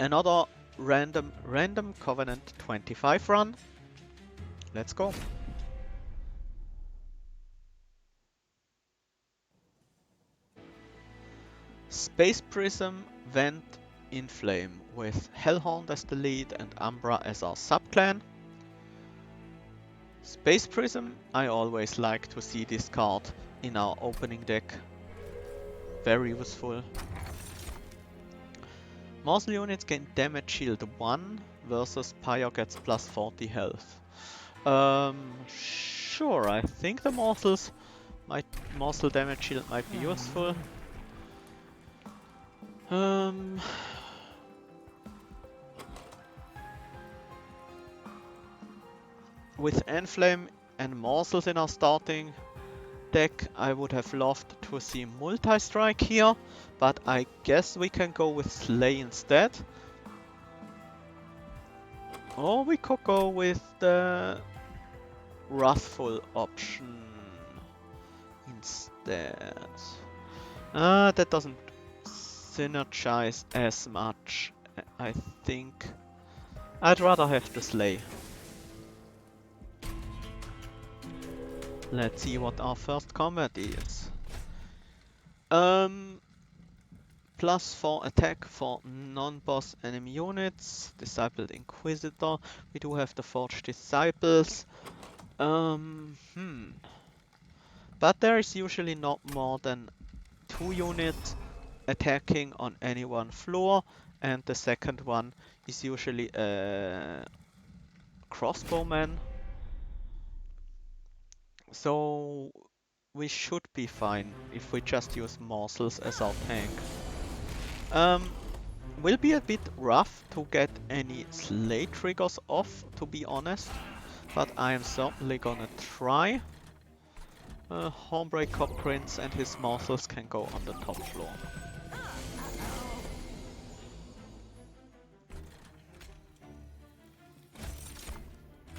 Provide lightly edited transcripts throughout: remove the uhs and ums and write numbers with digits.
Another random Covenant 25 run. Let's go. Space Prism, Vent, Inflame with Hellhorned as the lead and Umbra as our subclan. Space Prism, I always like to see this card in our opening deck. Very useful. Morsel units gain damage shield 1 versus Pyre gets plus 40 health. Sure, I think the morsel damage shield might be useful. With Enflame and morsels in our starting deck, I would have loved to see multi-strike here, but I guess we can go with Slay instead. Or we could go with the Wrathful option instead. That doesn't synergize as much, I think. I'd rather have the Slay. Let's see what our first combat is. +4 attack for non-boss enemy units. Discipled Inquisitor. We do have the Forged Disciples. But there is usually not more than 2 units attacking on any one floor, and the second one is usually a crossbowman. So we should be fine if we just use morsels as our tank. Will be a bit rough to get any Slay triggers off, to be honest, but I am certainly gonna try. Homebreaker Prince and his morsels can go on the top floor.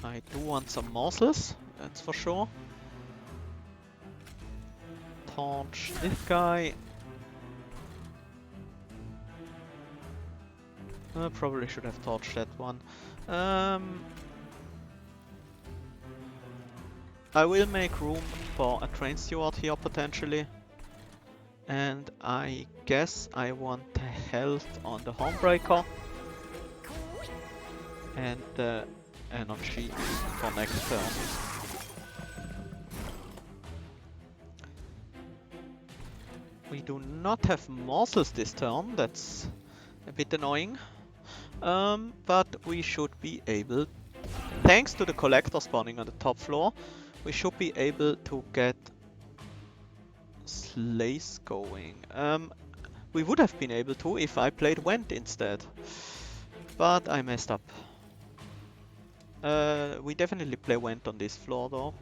I do want some morsels, that's for sure. Torch this guy. Probably should have torched that one. I will make room for a train steward here potentially. And I guess I want health on the Homebreaker. And the energy for next turn. We do not have morsels this turn, that's a bit annoying. But we should be able, thanks to the collector spawning on the top floor, we should be able to get Slays going. We would have been able to if I played Vent instead, but I messed up. We definitely play Vent on this floor though.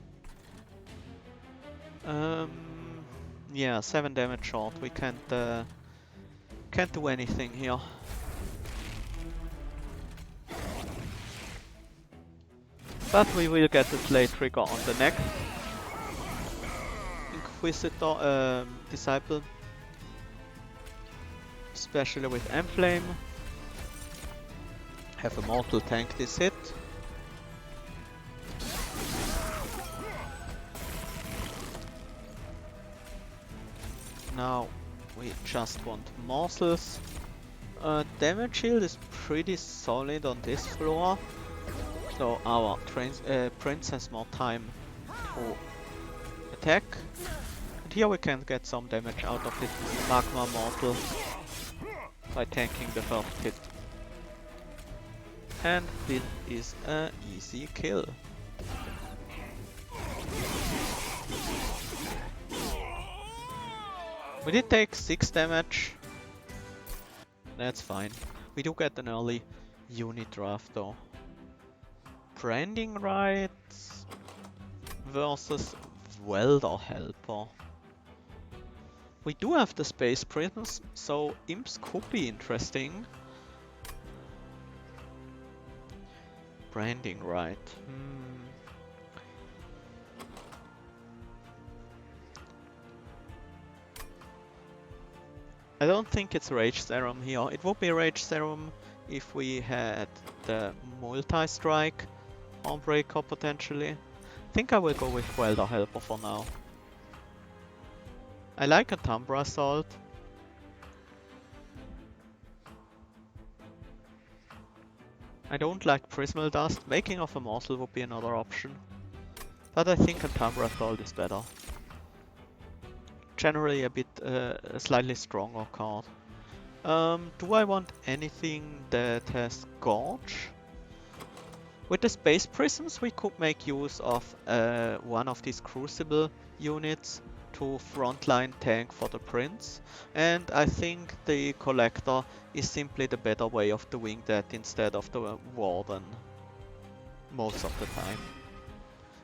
Yeah, 7 damage short. We can't do anything here. But we will get the Slay trigger on the next Inquisitor Disciple, especially with Enflame. Have a mortal tank this hit. Now we just want morsels. Damage shield is pretty solid on this floor, so our prince has more time to attack. And here we can get some damage out of this magma mortal by tanking the first hit. And this is an easy kill. We did take 6 damage. That's fine. We do get an early unit draft though. Branding rights versus Welder Helper. We do have the space prisms, so imps could be interesting. Branding right. I don't think it's Rage Serum here. It would be Rage Serum if we had the multi-strike Hornbreaker potentially. I think I will go with Welder Helper for now. I like a Umbra Assault. I don't like Prismal Dust. Making of a Morsel would be another option. But I think a Umbra Assault is better. Generally a bit slightly stronger card. Do I want anything that has Gorge? With the Space Prisms we could make use of one of these Crucible units to frontline tank for the Prince, and I think the Collector is simply the better way of doing that instead of the Warden most of the time.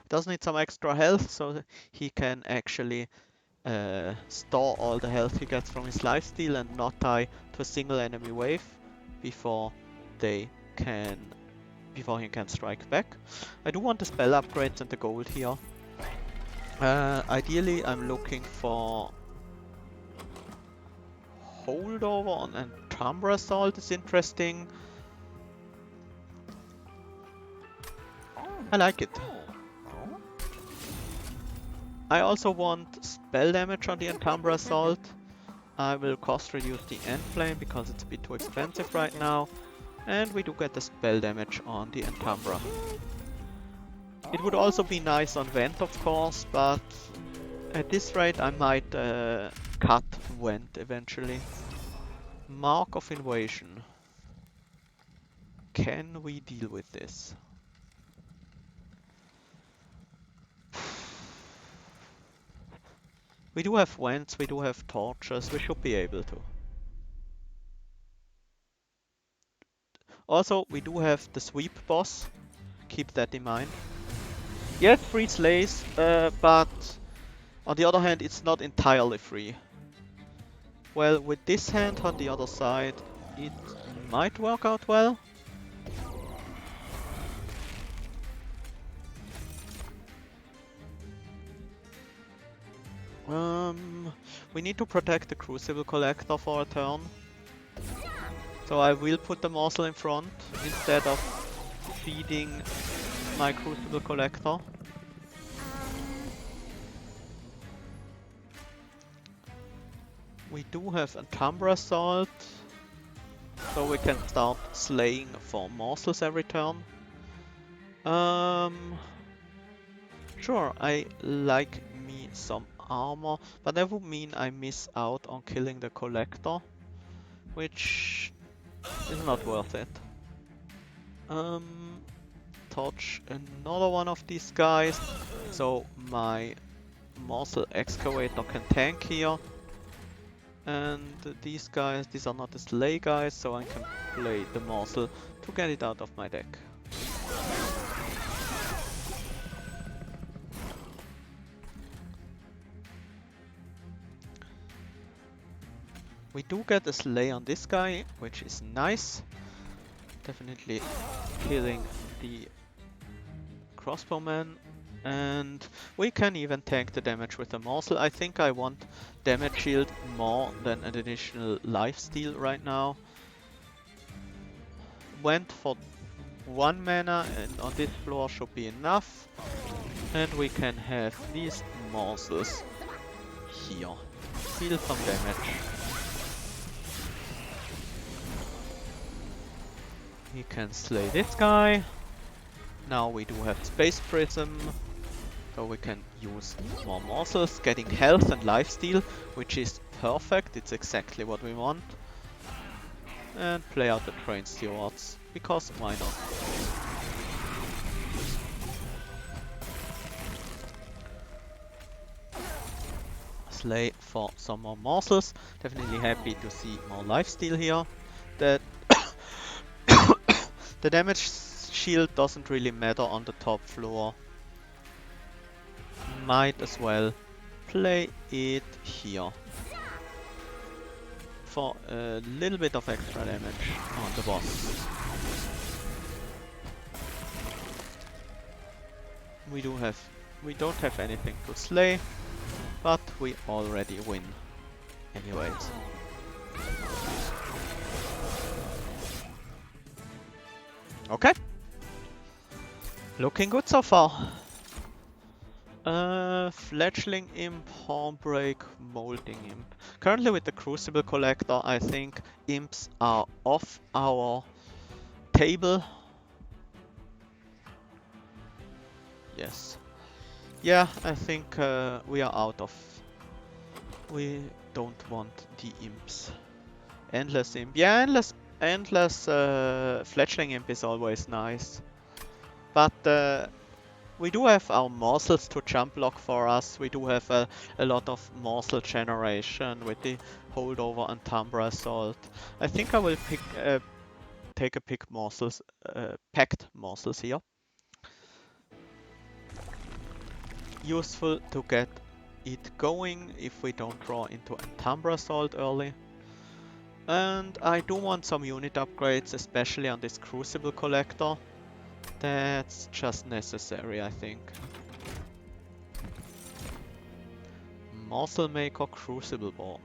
Does need some extra health so he can actually store all the health he gets from his lifesteal and not die to a single enemy wave before he can strike back. I do want the spell upgrades and the gold here. Ideally I'm looking for Holdover and Umbra Assault is interesting. I like it. I also want spell damage on the Umbra Assault. I will cost reduce the end flame because it's a bit too expensive right now. And we do get the spell damage on the Entumbra. It would also be nice on Vent of course, but at this rate I might cut Vent eventually. Mark of Invasion. Can we deal with this? We do have Vents, we do have Torches, we should be able to. Also, we do have the Sweep boss, keep that in mind. Yes, free slays, but on the other hand it's not entirely free. Well, with this hand on the other side, it might work out well. We need to protect the Crucible Collector for a turn. So I will put the Morsel in front instead of feeding my Crucible Collector. We do have a Umbra Assault, so we can start slaying for morsels every turn. Sure, I like me some armor, but that would mean I miss out on killing the Collector, which is not worth it. Touch another one of these guys, so my Morsel Excavator can tank here. And these guys, these are not the slay guys, so I can play the Morsel to get it out of my deck. We do get a slay on this guy, which is nice. Definitely killing the crossbowman. And we can even tank the damage with the Morsel. I think I want damage shield more than an additional lifesteal right now. Went for 1 mana and on this floor should be enough. And we can have these morsels here. Deal some damage. We can slay this guy. Now we do have Space Prism, so we can use more morsels, getting health and lifesteal, which is perfect, it's exactly what we want. And play out the Train Stewards, because why not? Slay for some more morsels, definitely happy to see more lifesteal here. That the damage shield doesn't really matter on the top floor. Might as well play it here for a little bit of extra damage on the boss. We don't have anything to slay, but we already win anyways. Okay. Looking good so far. Fledgling Imp, Hornbreak, Molding Imp. Currently with the Crucible Collector, I think Imps are off our table. Yes. Yeah, I think we are out of... We don't want the Imps. Endless Imp. Yeah, endless Fledgling Imp is always nice. But we do have our morsels to jump block for us. We do have a lot of morsel generation with the holdover and Umbra Assault. I think I will take a pick morsels, packed morsels here. Useful to get it going if we don't draw into Umbra Assault early. And I do want some unit upgrades, especially on this Crucible Collector. That's just necessary, I think. Morsel Maker, Crucible Bomb.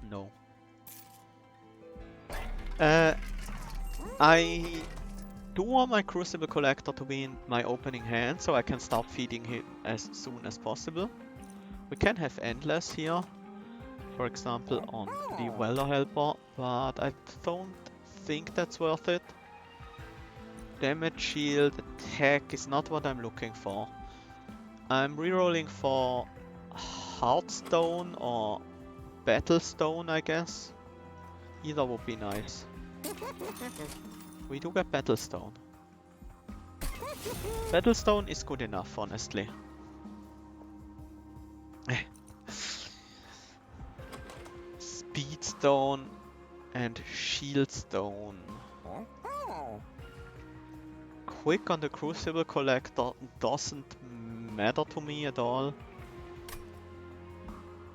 No. I do want my Crucible Collector to be in my opening hand, so I can start feeding him as soon as possible. We can have Endless here, for example on the Welder Helper, but I don't think that's worth it. Damage shield, attack is not what I'm looking for. I'm rerolling for Heartstone or Battlestone, I guess. Either would be nice. We do get Battlestone. Battlestone is good enough, honestly. Speedstone and Shieldstone. Quick on the Crucible Collector doesn't matter to me at all.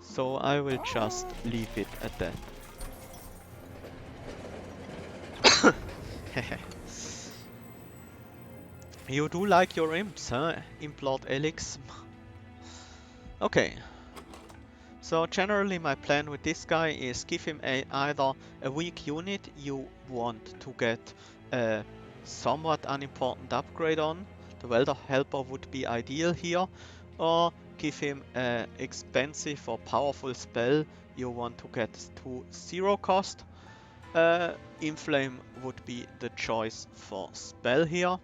So I will just leave it at that. You do like your imps, huh? Implord Elix. Okay. So generally my plan with this guy is give him either a weak unit you want to get a somewhat unimportant upgrade on. The Welder Helper would be ideal here. Or give him an expensive or powerful spell you want to get to 0 cost. Inflame would be the choice for spell here.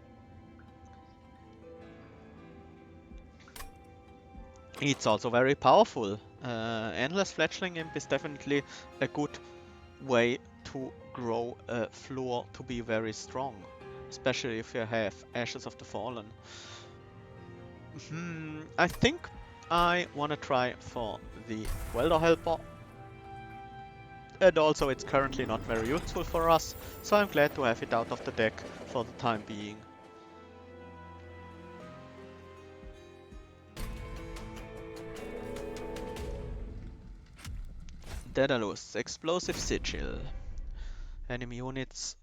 It's also very powerful. Endless Fledgling Imp is definitely a good way to grow a floor to be very strong. Especially if you have Ashes of the Fallen. I think I want to try for the Welder Helper. And also it's currently not very useful for us, so I'm glad to have it out of the deck for the time being. Daedalus, Explosive Sigil. Enemy units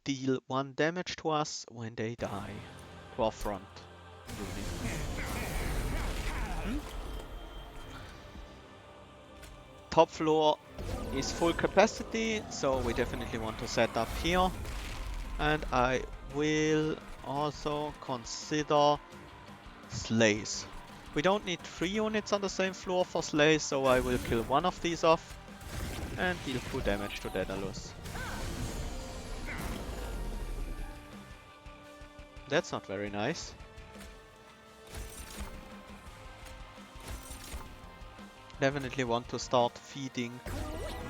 deal 1 damage to us when they die. To our front unit. Top floor is full capacity, so we definitely want to set up here. And I will also consider Slays. We don't need 3 units on the same floor for Slays, so I will kill 1 of these off and deal 2 damage to Daedalus. That's not very nice. Definitely want to start feeding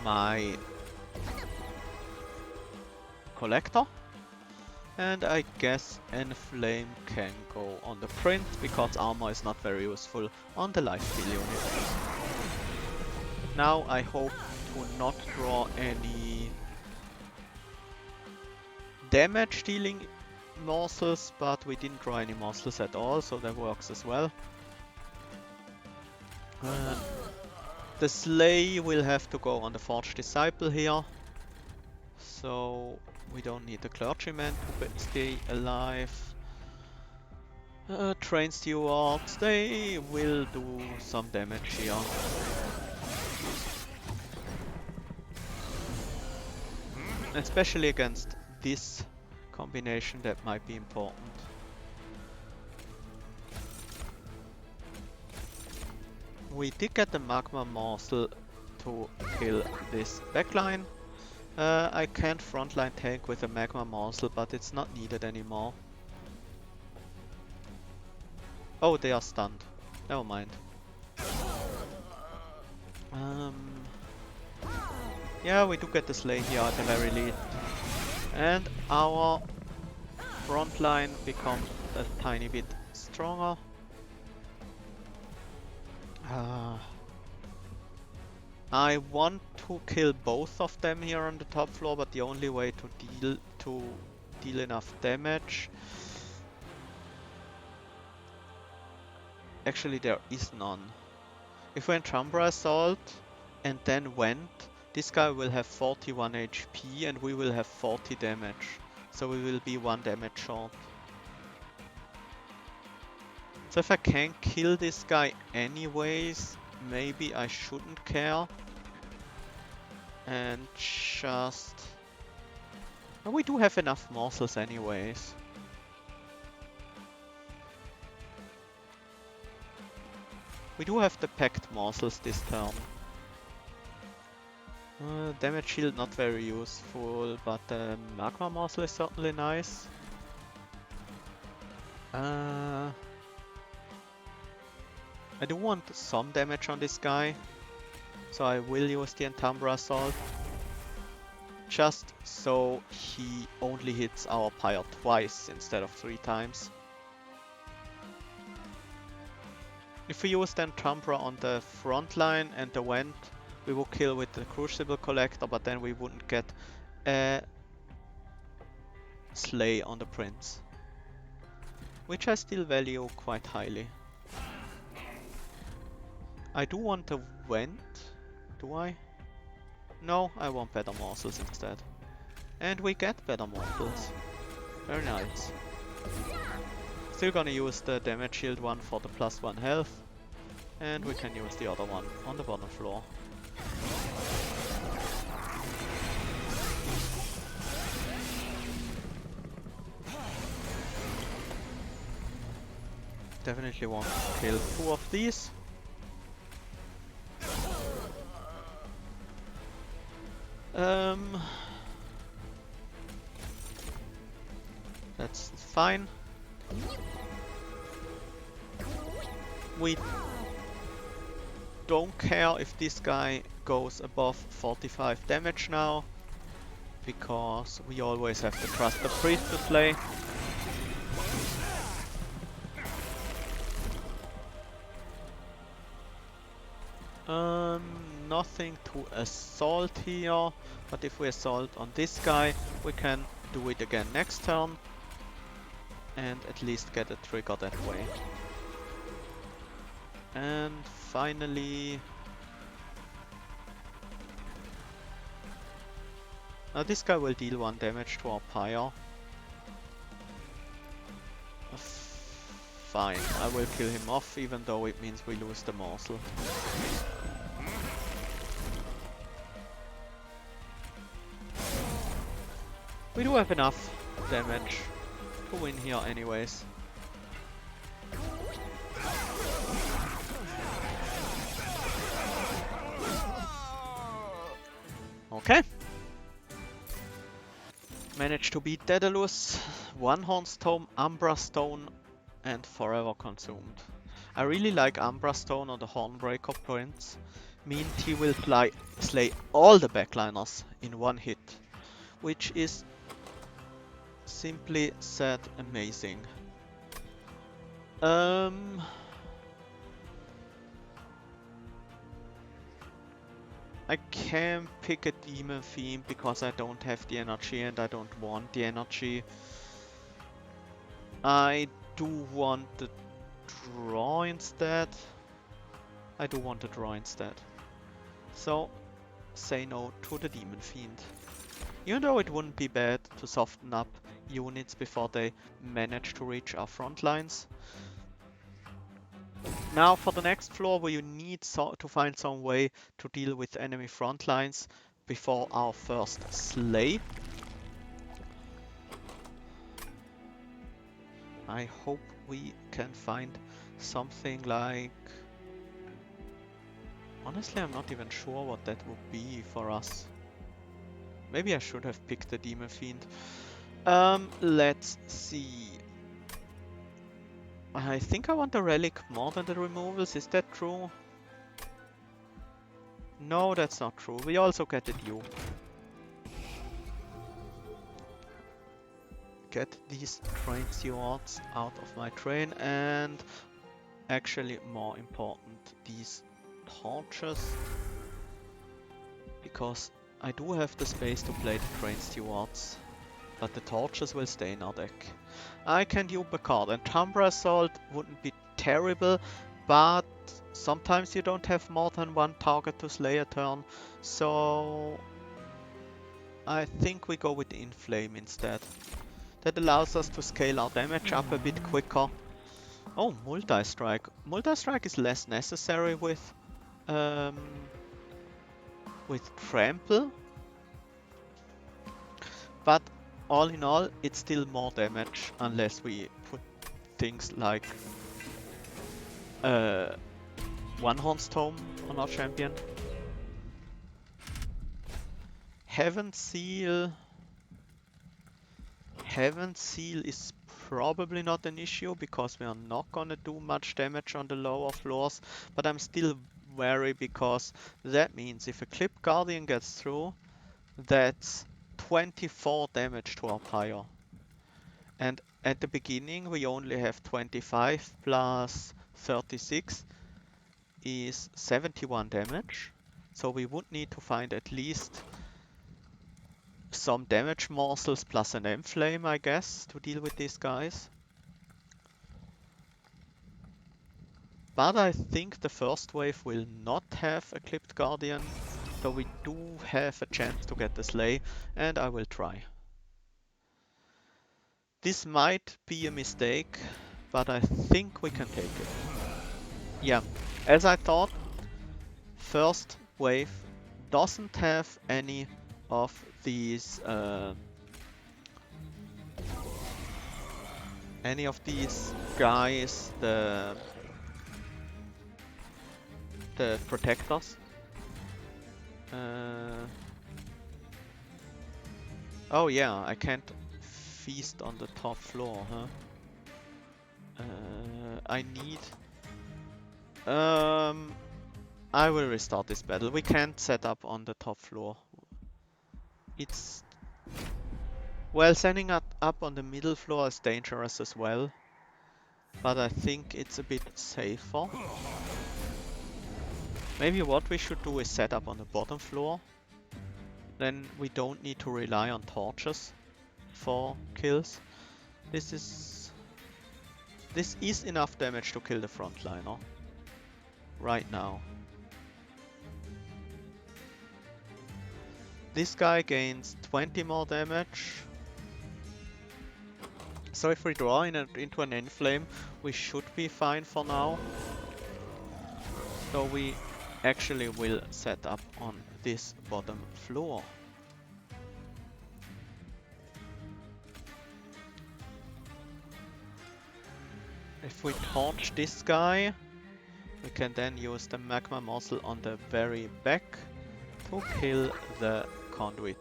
my collector. And I guess Enflame can go on the print, because armor is not very useful on the lifesteal unit. Now I hope to not draw any damage dealing morsels, but we didn't draw any morsels at all, so that works as well. The Slay will have to go on the Forged Disciple here, so we don't need the Clergyman to stay alive. Train Stewards, they will do some damage here. Especially against this combination, that might be important. We did get the magma morsel to kill this backline. I can't frontline tank with a magma morsel, but it's not needed anymore. Oh, they are stunned. Never mind. Yeah, we do get the Slay here at the very least. And our front line becomes a tiny bit stronger. I want to kill both of them here on the top floor, but the only way to deal enough damage. Actually, there is none. If we went Umbra Assault and then went, this guy will have 41 HP and we will have 40 damage. So we will be 1 damage short. So if I can kill this guy anyways, maybe I shouldn't care. And just... Well, we do have enough morsels anyways. We do have the packed morsels this turn. Damage shield not very useful, but the magma morsel is certainly nice. I do want some damage on this guy, so I will use the Umbra Assault. Just so he only hits our pyre twice instead of 3 times. If we use the Umbra on the front line and the vent, we will kill with the Crucible Collector, but then we wouldn't get a Slay on the Prince. Which I still value quite highly. I do want a vent, do I? No, I want better morsels instead. And we get better morsels. Very nice. Still gonna use the damage shield one for the +1 health. And we can use the other one on the bottom floor. Definitely want to kill 2 of these. That's fine. We don't care if this guy goes above 45 damage now, because we always have to trust the priest to slay. Nothing to assault here, but if we assault on this guy, we can do it again next turn and at least get a trigger that way. And finally, now this guy will deal 1 damage to our pyre. Fine, I will kill him off, even though it means we lose the morsel. We do have enough damage to win here anyways. Okay. Managed to beat Daedalus, One Hornstone, Umbra Stone, and Forever Consumed. I really like Umbra Stone on the Hornbreaker Prince. Means he will slay all the backliners in 1 hit, which is simply said amazing. I can pick a demon theme because I don't have the energy and I don't want the energy. I do want the draw instead. I do want the draw instead. So, say no to the demon fiend. Even though it wouldn't be bad to soften up units before they manage to reach our front lines. Now for the next floor, where you need to find some way to deal with enemy front lines, before our first sleigh. I hope we can find something like... Honestly, I'm not even sure what that would be for us. Maybe I should have picked the Demon Fiend. Let's see. I think I want the relic more than the removals, is that true? No, that's not true. We also get the dupe. Get these train stewards out of my train, and actually more important, these torches. Because I do have the space to play the train stewards, but the torches will stay in our deck. I can dupe a card, and Umbra Assault wouldn't be terrible, but sometimes you don't have more than one target to slay a turn, so I think we go with the Inflame instead. That allows us to scale our damage up a bit quicker. Oh, Multi-Strike. Multi-Strike is less necessary with Trample, but all in all, it's still more damage unless we put things like One-Horned Tome on our champion. Heaven's Seal is probably not an issue because we are not gonna do much damage on the lower floors, but I'm still wary because that means if a Clip Guardian gets through, that's 24 damage to our pyre. And at the beginning we only have 25 plus 36 is 71 damage, so we would need to find at least some damage morsels plus an Enflame, I guess, to deal with these guys. But I think the first wave will not have a Clipped Guardian, so we do have a chance to get the Slay, and I will try. This might be a mistake, but I think we can take it. Yeah, as I thought, first wave doesn't have any of these guys, the protectors. Oh yeah, I can't feast on the top floor, huh? I need... I will restart this battle. We can't set up on the top floor. It's... Well, setting up on the middle floor is dangerous as well. But I think it's a bit safer. Maybe what we should do is set up on the bottom floor. Then we don't need to rely on torches for kills. This is enough damage to kill the frontliner right now. This guy gains 20 more damage. So if we draw into an Enflame, we should be fine for now. So we actually will set up on this bottom floor. If we torch this guy, we can then use the Magma Morsel on the very back to kill the conduit.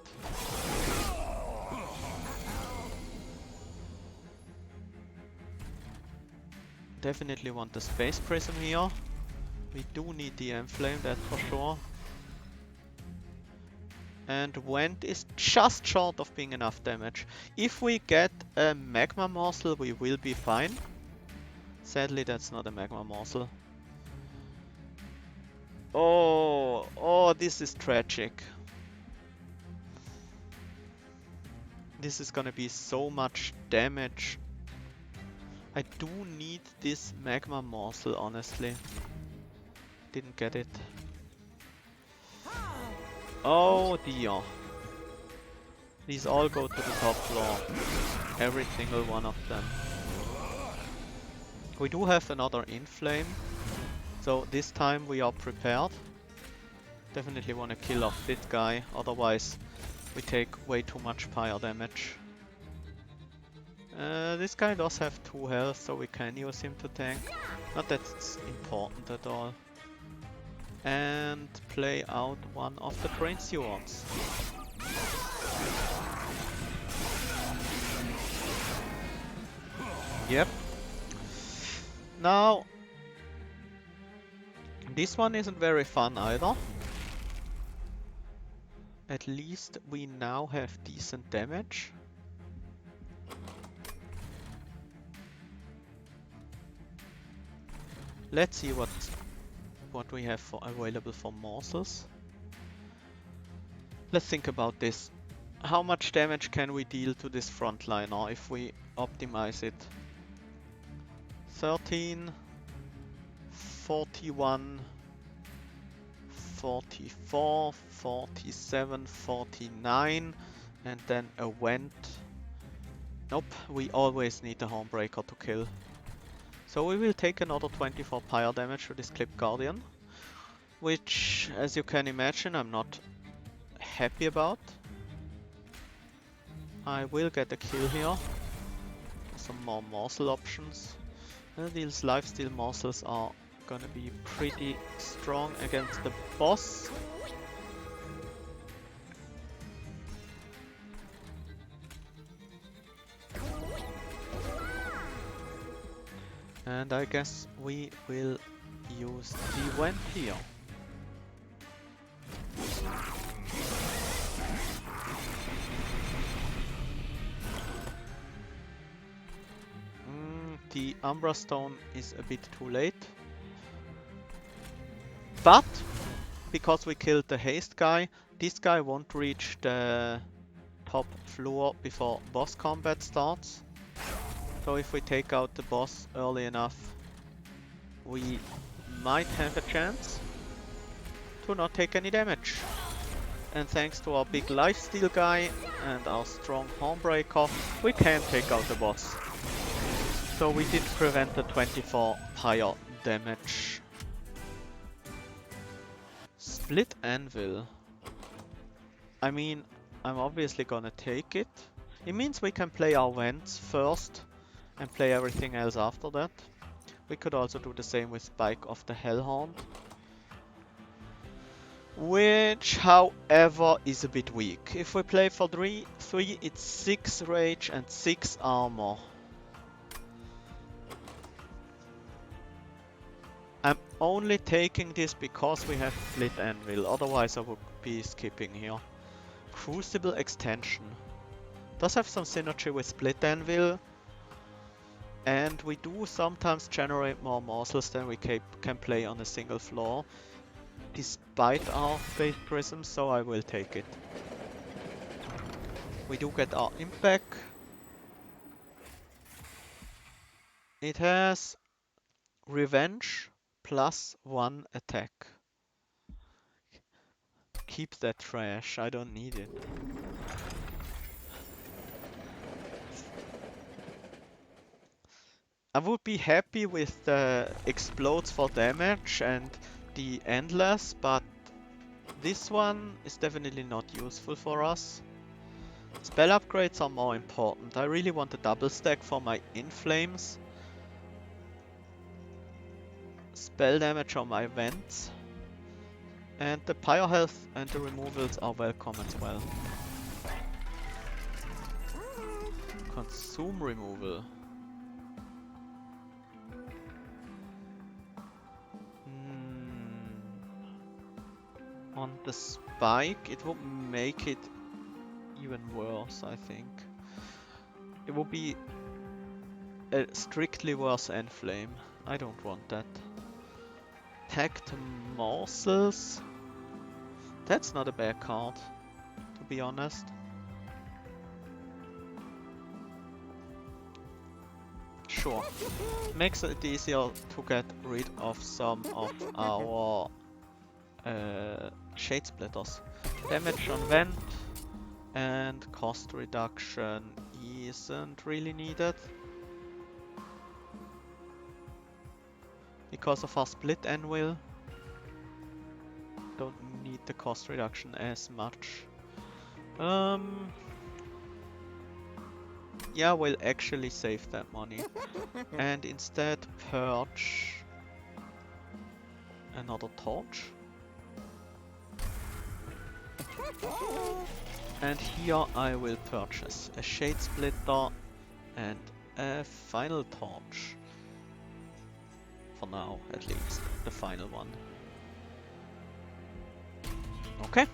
Definitely want the Space Prism here. We do need the Enflame, that's for sure. And Went is just short of being enough damage. If we get a Magma Morsel, we will be fine. Sadly, that's not a Magma Morsel. Oh, this is tragic. This is gonna be so much damage. I do need this Magma Morsel, honestly. Didn't get it. Oh dear. These all go to the top floor. Every single one of them. We do have another Inflame. So this time we are prepared Definitely want to kill off this guy, otherwise we take way too much fire damage. This guy does have 2 health, so we can use him to tank. Not that it's important at all. And play out one of the train stewards. Yep. Now, this one isn't very fun either. At least we now have decent damage. Let's see what we have available for morsels. Let's think about this. How much damage can we deal to this frontliner if we optimize it? 13, 41, 44, 47, 49, and then a vent. Nope, we always need the Hornbreaker to kill. So we will take another 24 fire damage to this Clip Guardian, which, as you can imagine, I'm not happy about. I will get a kill here. Some more morsel options. These lifesteal morsels are gonna be pretty strong against the boss. And I guess we will use the vent here. The Umbra Stone is a bit too late. But, because we killed the haste guy, this guy won't reach the top floor before boss combat starts. So if we take out the boss early enough, we might have a chance to not take any damage. And thanks to our big lifesteal guy and our strong Hornbreaker, we can take out the boss. So we did prevent the 24 fire damage. Split Anvil. I mean, I'm obviously gonna take it. It means we can play our vents first and play everything else after that. We could also do the same with Spike of the Hellhorned. Which, however, is a bit weak. If we play for 3, it's 6 rage and 6 armor. I'm only taking this because we have Split Anvil, otherwise I would be skipping here. Crucible Extension. Does have some synergy with Split Anvil. And we do sometimes generate more morsels than we can play on a single floor. Despite our Phase Prism, so I will take it. We do get our impact. It has Revenge plus 1 attack. Keep that trash, I don't need it. I would be happy with the explodes for damage and the endless, but this one is definitely not useful for us. Spell upgrades are more important. I really want a double stack for my inflames. Spell damage on my vents. And the pyre health and the removals are welcome as well. Consume removal. On the spike, it will make it even worse, I think. It will be a strictly worse Enflame. I don't want that. Packed Morsels. That's not a bad card, to be honest. Sure. Makes it easier to get rid of some of our Shade Splitters. Damage on Vent and cost reduction isn't really needed. Because of our Split Anvil. Don't need the cost reduction as much. Yeah, we'll actually save that money. And instead purge another torch. And here I will purchase a shade splitter and a final torch. For now, at least. The final one. Okay.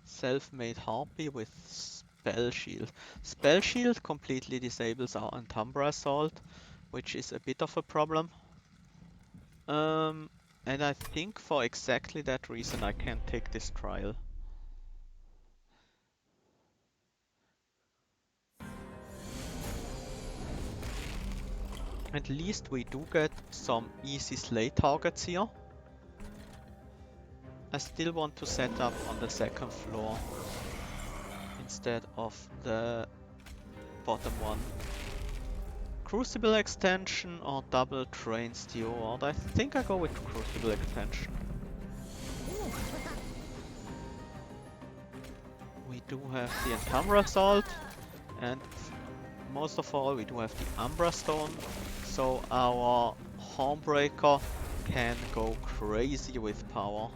Self-made harpy with spell shield. Spell shield completely disables our Umbra Assault, which is a bit of a problem. And I think for exactly that reason I can't take this trial. At least we do get some easy slay targets here. I still want to set up on the second floor instead of the bottom one. Crucible extension or double train steward? I think I go with crucible extension. We do have the Enhancements assault, and most of all we do have the Umbra Stone, so our Hornbreaker can go crazy with power.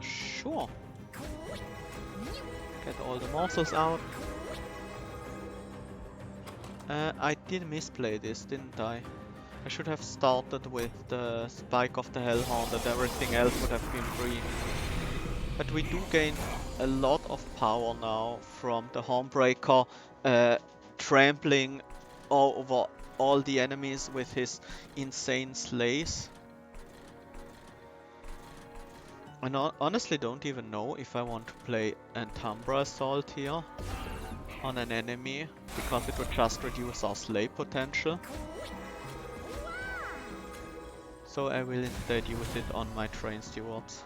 Sure. Get all the morsels out. I did misplay this, didn't I? I should have started with the Spike of the Hellhorned and everything else would have been free. But we do gain a lot of power now from the Hornbreaker trampling over all the enemies with his insane slays. I honestly don't even know if I want to play Umbra Assault here on an enemy, because it would just reduce our slay potential. So I will instead use it on my train stewards.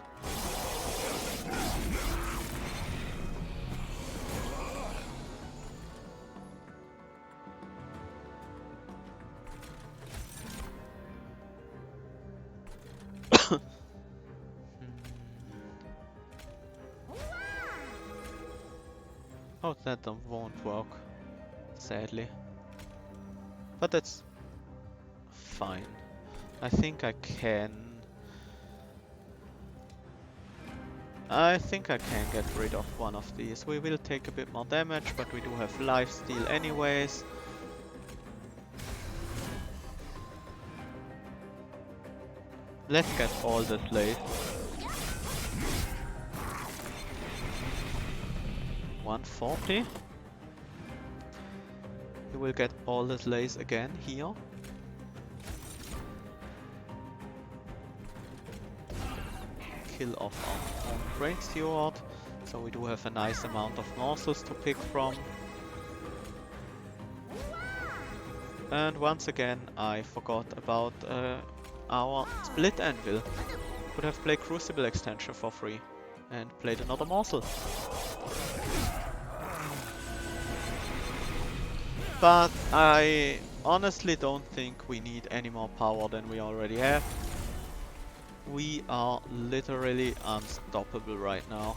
Oh, that won't work, sadly. But that's fine. I think I can... I think I can get rid of one of these. We will take a bit more damage, but we do have lifesteal anyways. Let's get all the slays. 140. We will get all the slays again here. Kill off our own train steward, so we do have a nice amount of morsels to pick from. And once again I forgot about our split anvil. Could have played Crucible extension for free and played another morsel. But I honestly don't think we need any more power than we already have. We are literally unstoppable right now.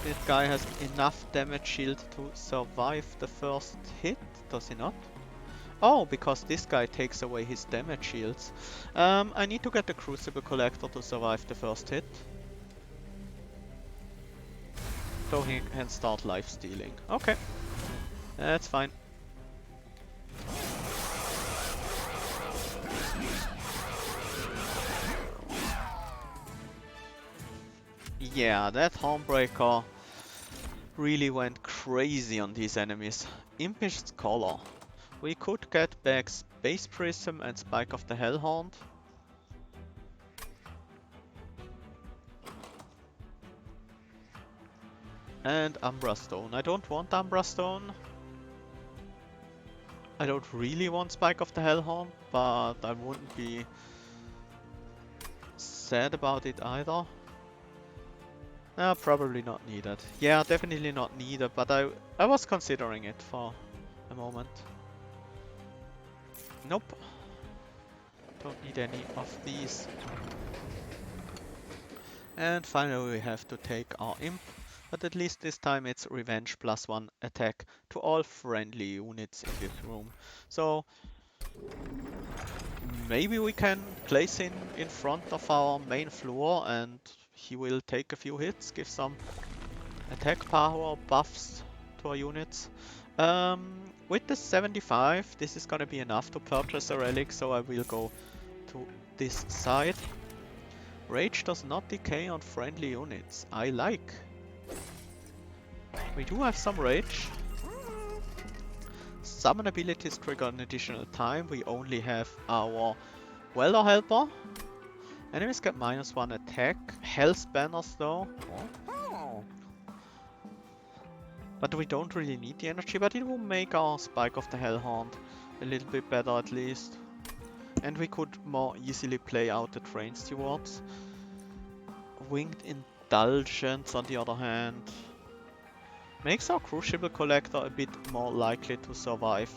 This guy has enough damage shield to survive the first hit, does he not? Oh, because this guy takes away his damage shields. I need to get the Crucible Collector to survive the first hit. So he can start life stealing. Okay, that's fine. Yeah, that Hornbreaker really went crazy on these enemies. Impish Scholar. We could get back Space Prism and Spike of the Hellhorned. And Umbra Stone. I don't want Umbra Stone. I don't really want Spike of the Hellhorned, but I wouldn't be sad about it either. Probably not needed. Yeah, definitely not needed, but I was considering it for a moment. Nope. Don't need any of these. And finally we have to take our imp, but at least this time it's revenge +1 attack to all friendly units in this room. So maybe we can place him in front of our main floor and he will take a few hits, give some attack power buffs to our units. With the 75, this is gonna be enough to purchase a relic, so I will go to this side. Rage does not decay on friendly units. I like. We do have some rage. Summon abilities trigger an additional time. We only have our Welder Helper. Enemies get -1 attack. Hell's Banners though. But we don't really need the energy, but it will make our Spike of the Hellhorned a little bit better at least. And we could more easily play out the Train Stewards. Winged Indulgence on the other hand makes our Crucible Collector a bit more likely to survive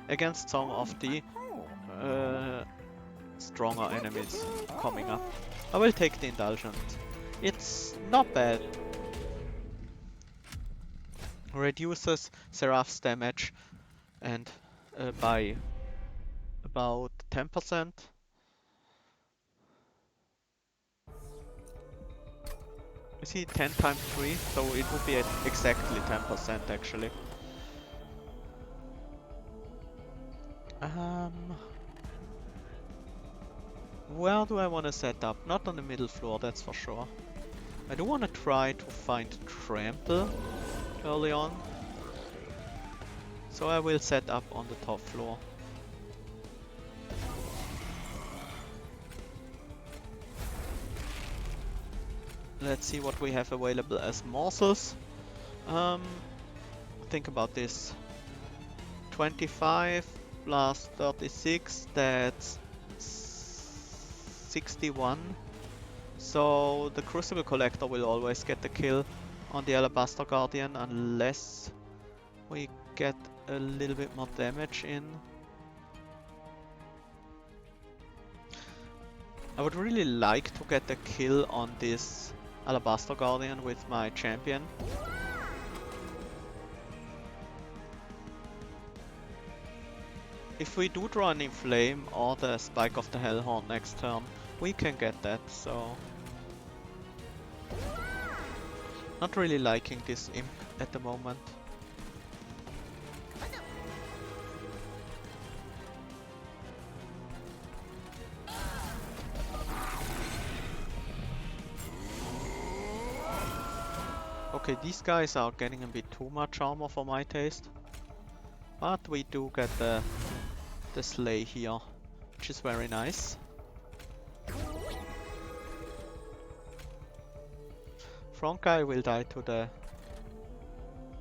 against some of the stronger enemies coming up. I will take the Indulgence. It's not bad. Reduces Seraph's damage and by about 10%. You see 10 times 3, so it would be at exactly 10% actually. Where do I want to set up? Not on the middle floor, that's for sure. I do want to try to find Trample early on. So I will set up on the top floor. Let's see what we have available as morsels. Think about this. 25 plus 36, that's 61. So the Crucible Collector will always get the kill on the Alabaster Guardian unless we get a little bit more damage in. I would really like to get the kill on this Alabaster Guardian with my champion. If we do draw an Inflame or the Spike of the Hellhorn next turn, we can get that, so... Not really liking this imp at the moment. Okay, these guys are getting a bit too much armor for my taste. But we do get the sleigh here, which is very nice. Front guy will die to the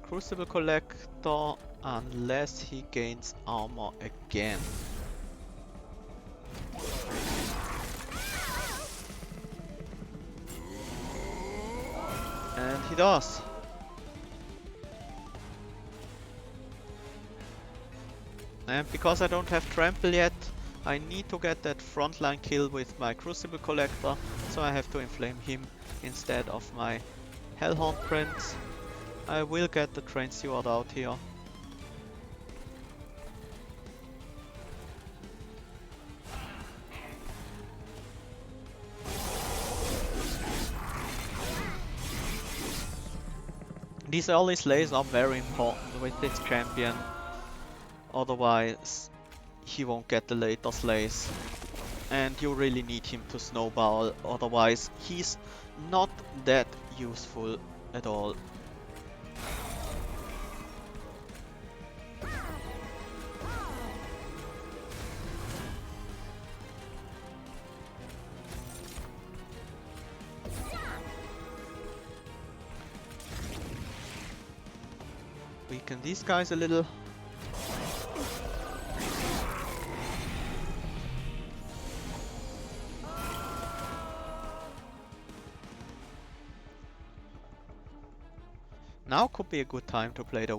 Crucible Collector unless he gains armor again. And he does. And because I don't have Trample yet, I need to get that frontline kill with my Crucible Collector, so I have to inflame him instead of my Hellhorned Prince. I will get the Train Steward out here. These early slays are very important with this champion, otherwise he won't get the later slays. And you really need him to snowball, otherwise he's not that useful at all. Weaken these guys a little. Now could be a good time to play the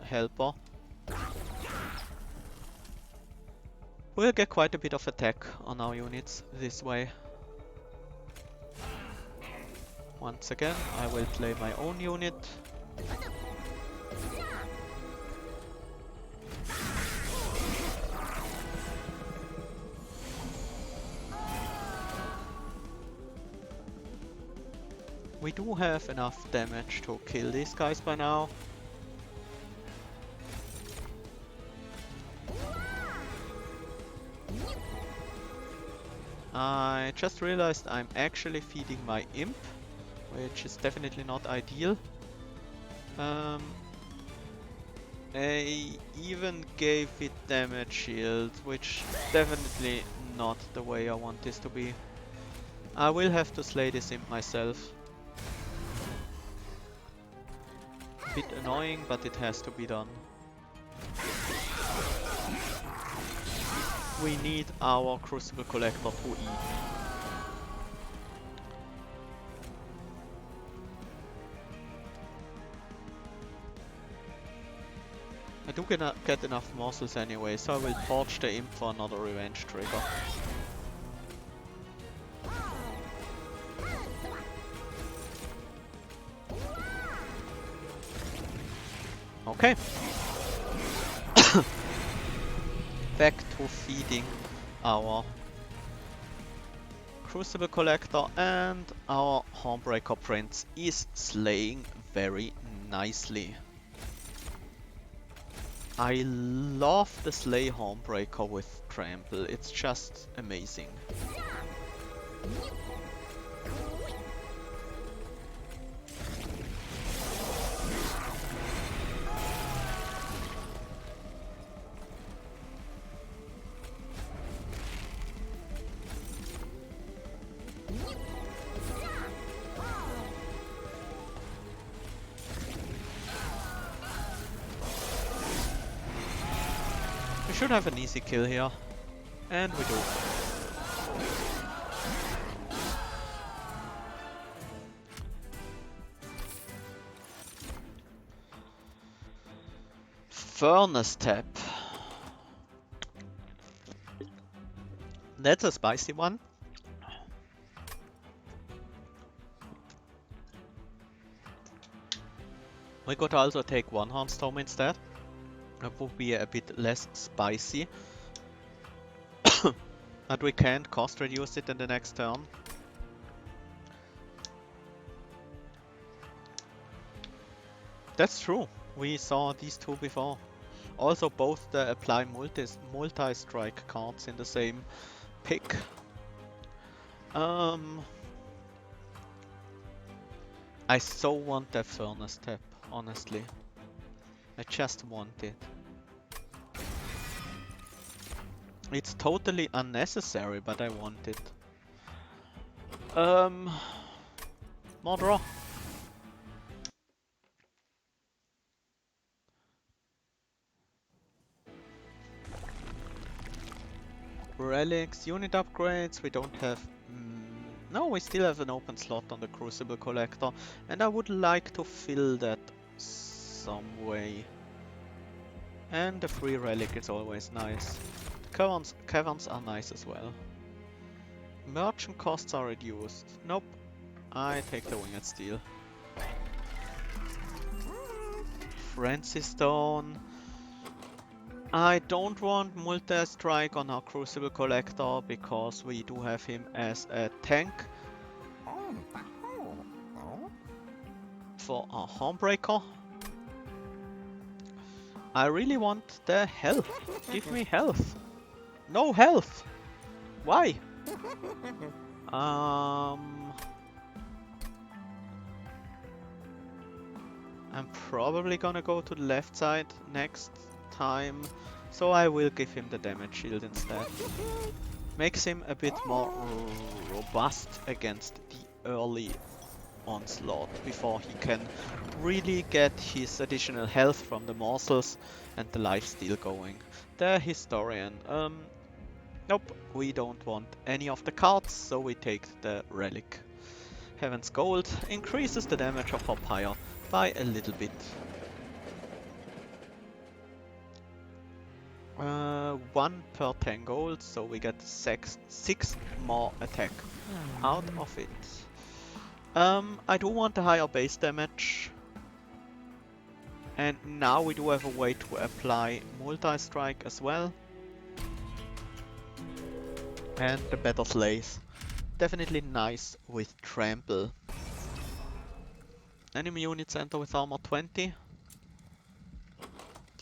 Helper. We'll get quite a bit of attack on our units this way. Once again, I will play my own unit. We do have enough damage to kill these guys by now. I just realized I'm actually feeding my imp, which is definitely not ideal. I even gave it damage shield, which definitely not the way I want this to be. I will have to slay this imp myself. Bit annoying, but it has to be done. We need our Crucible Collector to eat. I do get enough morsels anyway, so I will torch the imp for another revenge trigger. Okay. Back to feeding our Crucible Collector, and our Hornbreaker Prince is slaying very nicely. I love the Slay Hornbreaker with Trample, it's just amazing. We should have an easy kill here, and we do. Furnace Tap. That's a spicy one. We could also take one Hornstorm instead. That would be a bit less spicy. But we can't cost reduce it in the next turn. That's true. We saw these two before. Also both the apply multi-strike cards in the same pick. I so want that Furnace Tap, honestly. I just want it. It's totally unnecessary, but I want it. More draw. Relics, unit upgrades, we don't have... no, we still have an open slot on the Crucible Collector, and I would like to fill that some way. And the free relic is always nice. Caverns are nice as well. Merchant costs are reduced. Nope. I take the Winged Steel. Francis Stone. I don't want multi-strike on our Crucible Collector because we do have him as a tank for our Hornbreaker. I really want the health. Give me health. No health. Why? I'm probably gonna go to the left side next time, so I will give him the damage shield instead. Makes him a bit more robust against the early onslaught before he can really get his additional health from the morsels and the lifesteal going. The Historian. Nope, we don't want any of the cards, so we take the relic. Heaven's Gold increases the damage of our pyre by a little bit. 1 per 10 gold, so we get 6 more attack out of it. I do want a higher base damage. And now we do have a way to apply multi-strike as well. And the better slays. Definitely nice with trample. Enemy units enter with armor 20.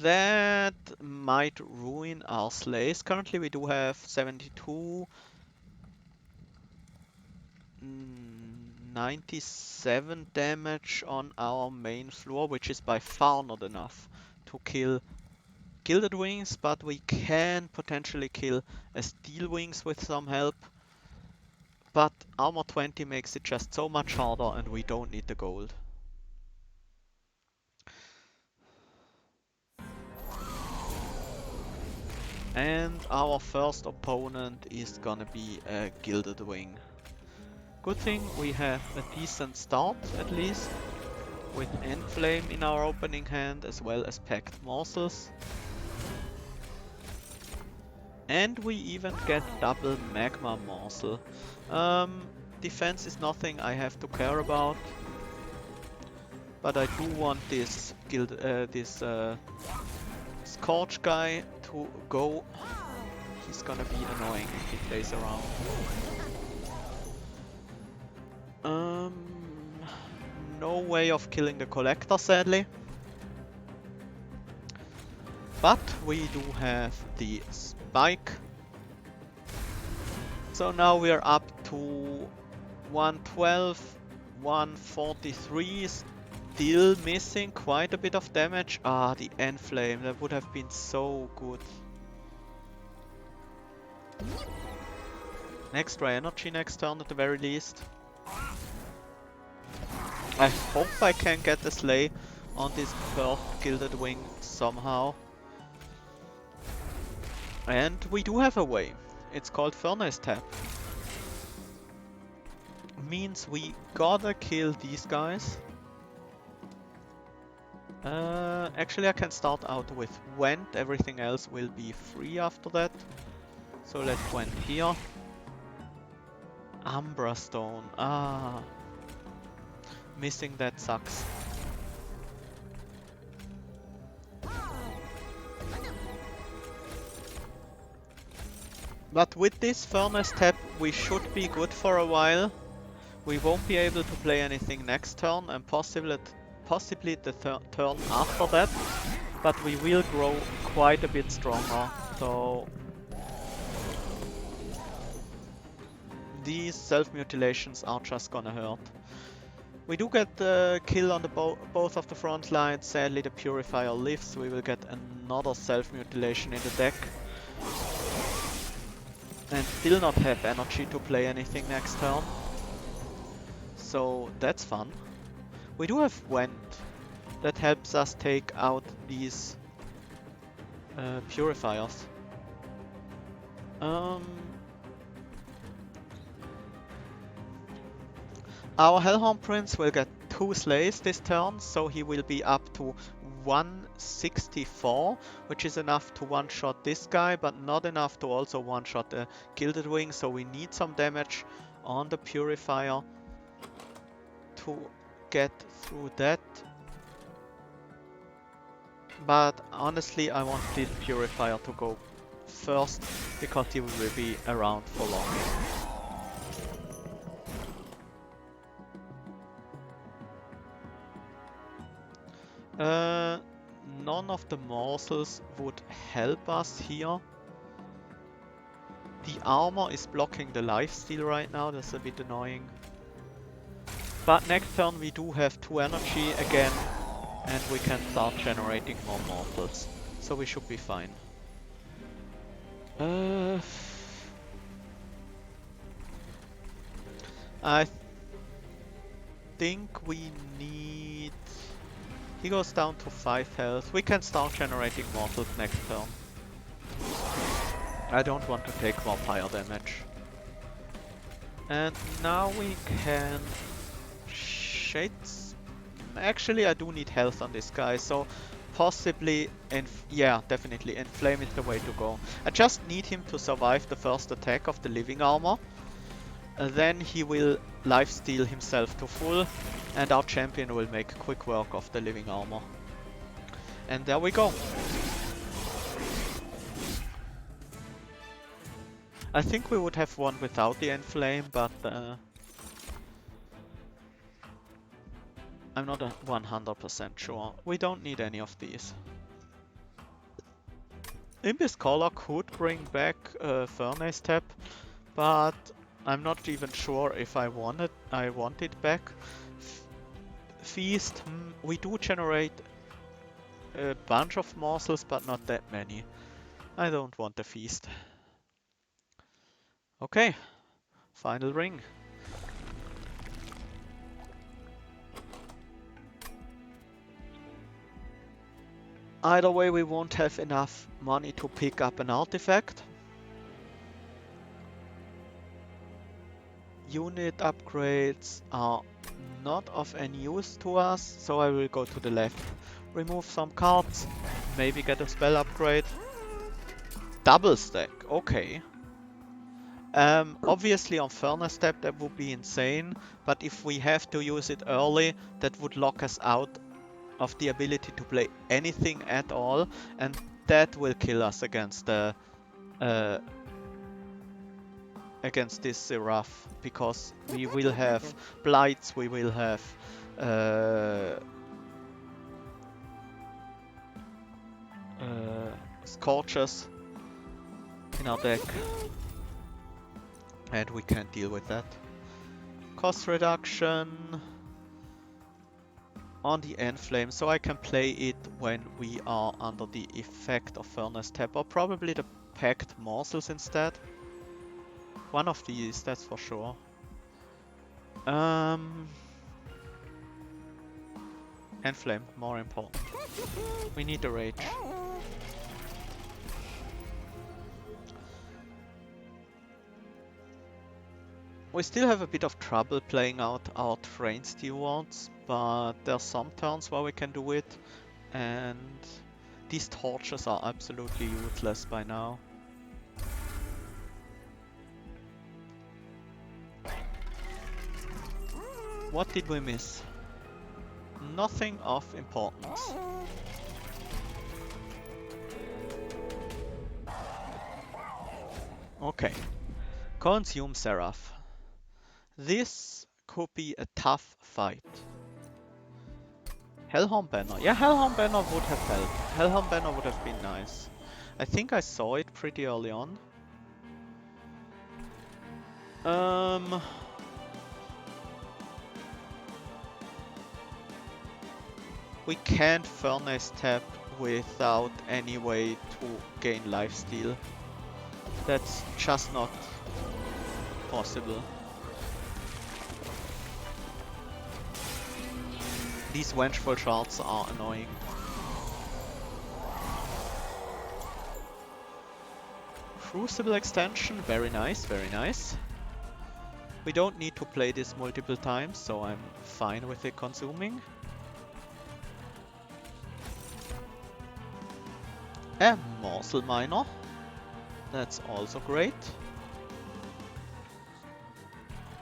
That might ruin our slays. Currently we do have 72, 97 damage on our main floor, which is by far not enough to kill Gilded Wings, but we can potentially kill a Steel Wings with some help. But armor 20 makes it just so much harder and we don't need the gold. And our first opponent is gonna be a Gilded Wing. Good thing we have a decent start at least, with Endflame in our opening hand as well as Packed Morsels. And we even get double Magma Morsel. Defense is nothing I have to care about, but I do want this Scorch guy to go. He's gonna be annoying if he plays around. No way of killing the Collector, sadly. But we do have the Spike. So now we're up to 112, 143, still missing quite a bit of damage. Ah, the Enflame, that would have been so good. Extra energy next turn at the very least. I hope I can get the Slay on this first Gilded Wing somehow. And we do have a way. It's called Furnace Tap. Means we gotta kill these guys. Actually I can start out with Went, everything else will be free after that. So let's Went here. Umbra Stone, missing that sucks. But with this Furnace Tap we should be good for a while. We won't be able to play anything next turn and possibly the turn after that. But we will grow quite a bit stronger, so these self-mutilations are just gonna hurt. We do get the kill on the both of the front lines. Sadly the Purifier lives, we will get another self-mutilation in the deck. And still not have energy to play anything next turn. So that's fun. We do have Went. That helps us take out these Purifiers. Our Hellhorned Prince will get 2 slays this turn, so he will be up to 164, which is enough to one-shot this guy, but not enough to also one-shot the Gilded Wing, so we need some damage on the Purifier to get through that. But honestly, I want this Purifier to go first, because he will be around for longer. None of the morsels would help us here. The armor is blocking the lifesteal right now, that's a bit annoying. But next turn we do have 2 energy again, and we can start generating more morsels, so we should be fine. I think we need... He goes down to 5 health. We can start generating mortals next turn. I don't want to take more fire damage. And now we can Shades. Actually, I do need health on this guy, so possibly, yeah, definitely, Inflame is the way to go. I just need him to survive the first attack of the living armor. Then he will lifesteal himself to full, and our champion will make quick work of the living armor. And there we go. I think we would have won without the Enflame, but I'm not 100% sure. We don't need any of these. Imbis Caller could bring back Furnace Tap, but I'm not even sure if I want it back. Feast, we do generate a bunch of morsels, but not that many. I don't want the feast. Okay, final ring. Either way, we won't have enough money to pick up an artifact. Unit upgrades are not of any use to us, so I will go to the left. Remove some cards, maybe get a spell upgrade. Double stack, okay. Obviously on Furnace Step that would be insane, but if we have to use it early, that would lock us out of the ability to play anything at all, and that will kill us against the against this Seraph, because we will have Blights, we will have Scorchers in our deck, and we can't deal with that. Cost reduction on the Enflame, so I can play it when we are under the effect of Furnace Tap, or probably the Packed Morsels instead. One of these, that's for sure. Enflame, more important. We need the Rage. We still have a bit of trouble playing out our Train Stewards, but there are some turns where we can do it, and these torches are absolutely useless by now. What did we miss? Nothing of importance. Okay. Consume Seraph. This could be a tough fight. Hellhorned Banner. Yeah, Hellhorned Banner would have helped. Hellhorned Banner would have been nice. I think I saw it pretty early on. We can't Furnace Tap without any way to gain lifesteal. That's just not possible. These Vengeful Shards are annoying. Crucible extension, very nice, very nice. We don't need to play this multiple times, so I'm fine with it consuming. A Morsel Miner, that's also great.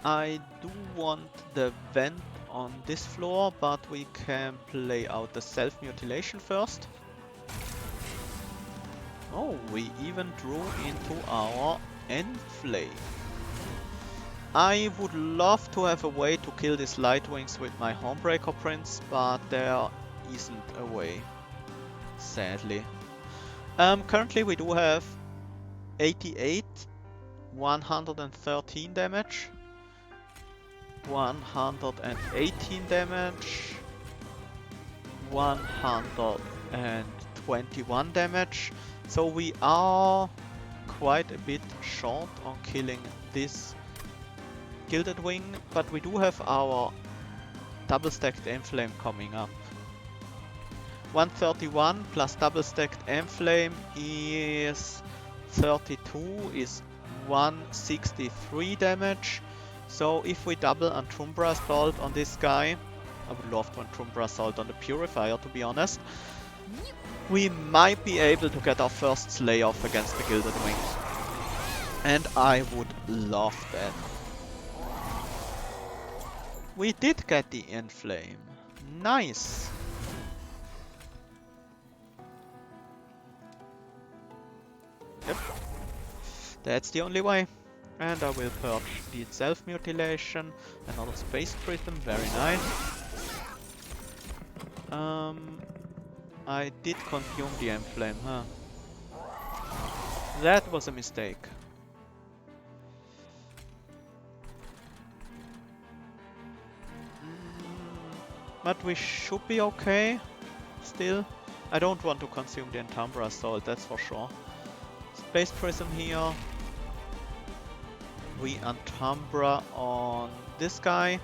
I do want the vent on this floor, but we can play out the self-mutilation first. Oh, we even drew into our Enflame. I would love to have a way to kill these Lightwings with my Homebreaker Prince, but there isn't a way, sadly. Currently we do have 88, 113 damage, 118 damage, 121 damage, so we are quite a bit short on killing this Gilded Wing, but we do have our double stacked Enflame coming up. 131 plus double stacked Enflame is 32, is 163 damage. So if we double Antumbra's Bolt on this guy, I would love to Umbra Assault on the Purifier, to be honest. We might be able to get our first Slay off against the Gilded Wing. And I would love that. We did get the Inflame. Nice! Yep. That's the only way. And I will purge the Self-Mutilation. Another Space Prism, very nice. I did consume the Enflame, huh? That was a mistake. But we should be okay, still. I don't want to consume the Umbra Assault, that's for sure. Space Prism here. We Umbra on this guy,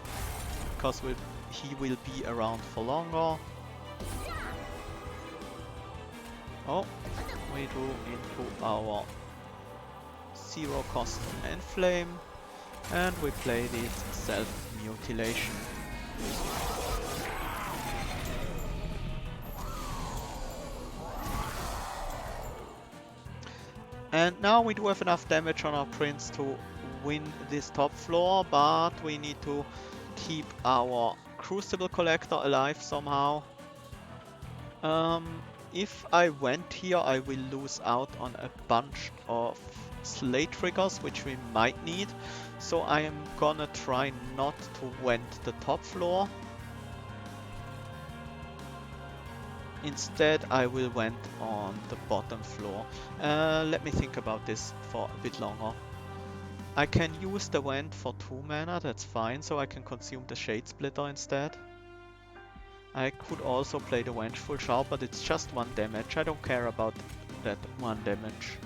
because he will be around for longer. Oh, we drew into our 0 cost Enflame, and we play this Self-Mutilation. And now we do have enough damage on our Prince to win this top floor, but we need to keep our Crucible Collector alive somehow. If I went here, I will lose out on a bunch of Slay triggers, which we might need. So I am gonna try not to went the top floor. Instead, I will went on the bottom floor. Let me think about this for a bit longer. I can use the Vent for 2 mana, that's fine, so I can consume the Shade Splitter instead. I could also play the Vengeful Shout, but it's just 1 damage. I don't care about that 1 damage.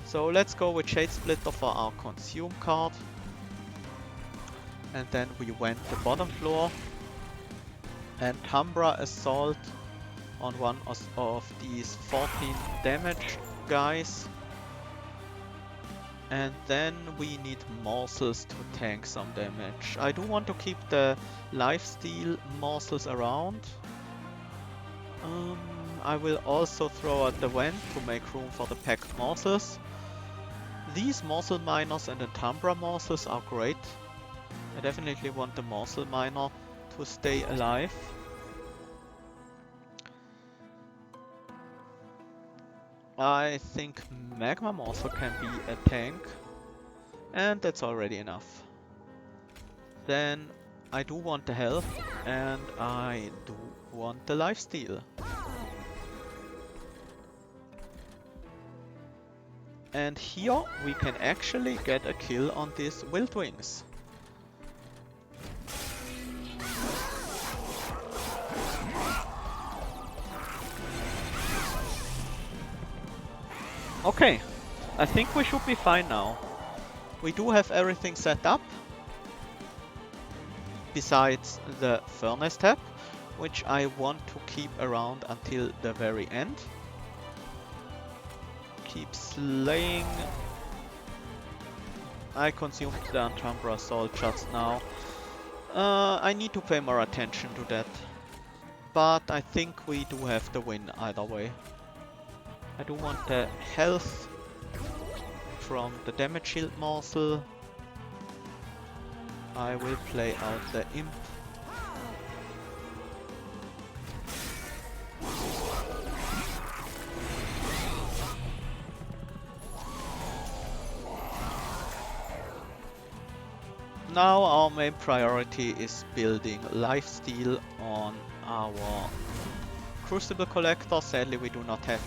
So let's go with Shade Splitter for our Consume card. And then we went the bottom floor. And Umbra Assault on one of these 14 damage guys. And then we need morsels to tank some damage. I do want to keep the lifesteal morsels around. I will also throw out the Vent to make room for the pack morsels. These morsel miners and the Umbra morsels are great. I definitely want the morsel miner to stay alive. I think Magma Morsel can be a tank, and that's already enough. Then I do want the health, and I do want the lifesteal. And here we can actually get a kill on these Wildwings. Okay, I think we should be fine now. We do have everything set up, besides the Furnace tab, which I want to keep around until the very end. Keep slaying. I consumed the Umbra Assault just now. I need to pay more attention to that, but I think we do have the win either way. I do want the health from the damage shield morsel. I will play out the imp. Now our main priority is building lifesteal on our Crucible Collector. Sadly we do not have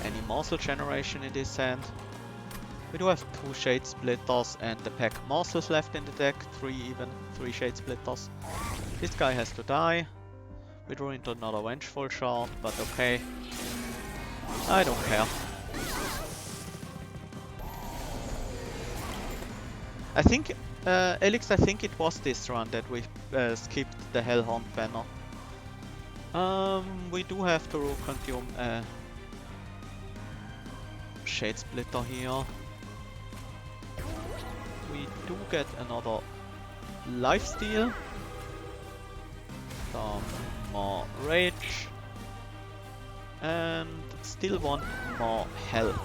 any morsel generation in this hand. We do have 2 Shade Splitters and the pack morsels left in the deck, 3 Shade Splitters. This guy has to die. We drew into another Vengeful Shard, but okay. I don't care. I think, Elix, I think it was this run that we skipped the Hellhorned banner. We do have to consume Shade Splitter here. We do get another lifesteal. some more rage, and still want more health,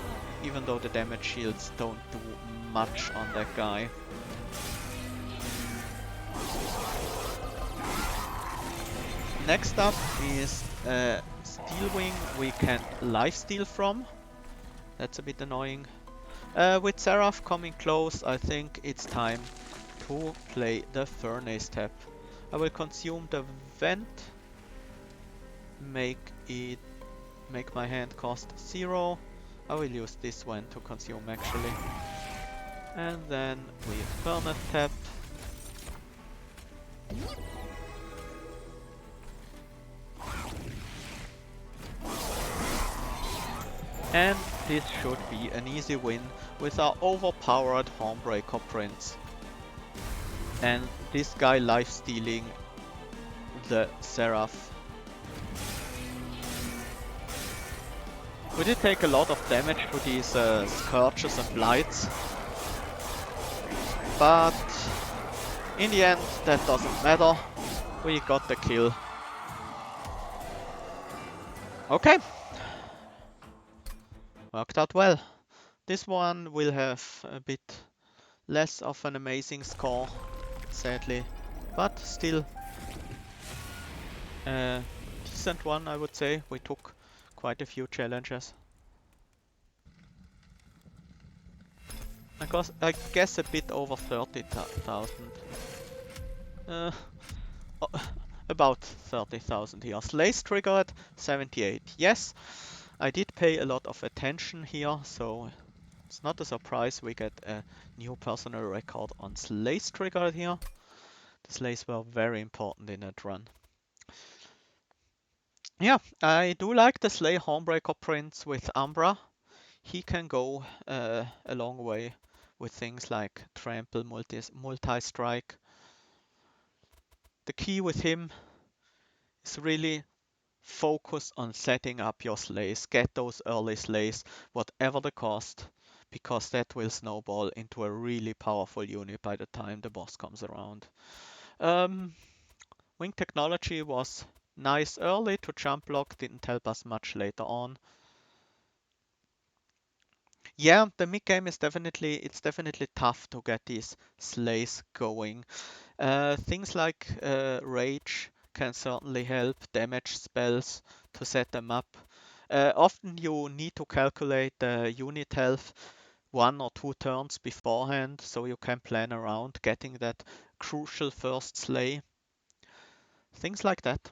even though the damage shields don't do much on that guy. Next up is a Steel Wing we can lifesteal from. That's a bit annoying. With Seraph coming close, I think it's time to play the Furnace Tap. I will consume the Vent, make my hand cost 0. I will use this one to consume actually. And then we Furnace Tap. And this should be an easy win with our overpowered Hornbreaker Prince. And this guy lifestealing the Seraph. We did take a lot of damage to these Scourges and Blights. But in the end that doesn't matter. We got the kill. Okay. Worked out well. This one will have a bit less of an amazing score, sadly, but still a decent one, I would say. We took quite a few challenges. I guess a bit over 30,000. About 30,000 here. Slays triggered 78. Yes, I did pay a lot of attention here, so it's not a surprise we get a new personal record on Slays triggered here. The Slays were very important in that run. Yeah, I do like the Slay Hornbreaker Prince with Umbra. He can go a long way with things like Trample, Multi-Strike. The key with him is really focus on setting up your slays. Get those early slays, whatever the cost, because that will snowball into a really powerful unit by the time the boss comes around. Wing technology was nice early to jump block, didn't help us much later on. Yeah, the mid game is definitely tough to get these slays going. Things like rage can certainly help, damage spells to set them up. Often you need to calculate the unit health 1 or 2 turns beforehand, so you can plan around getting that crucial first slay. Things like that.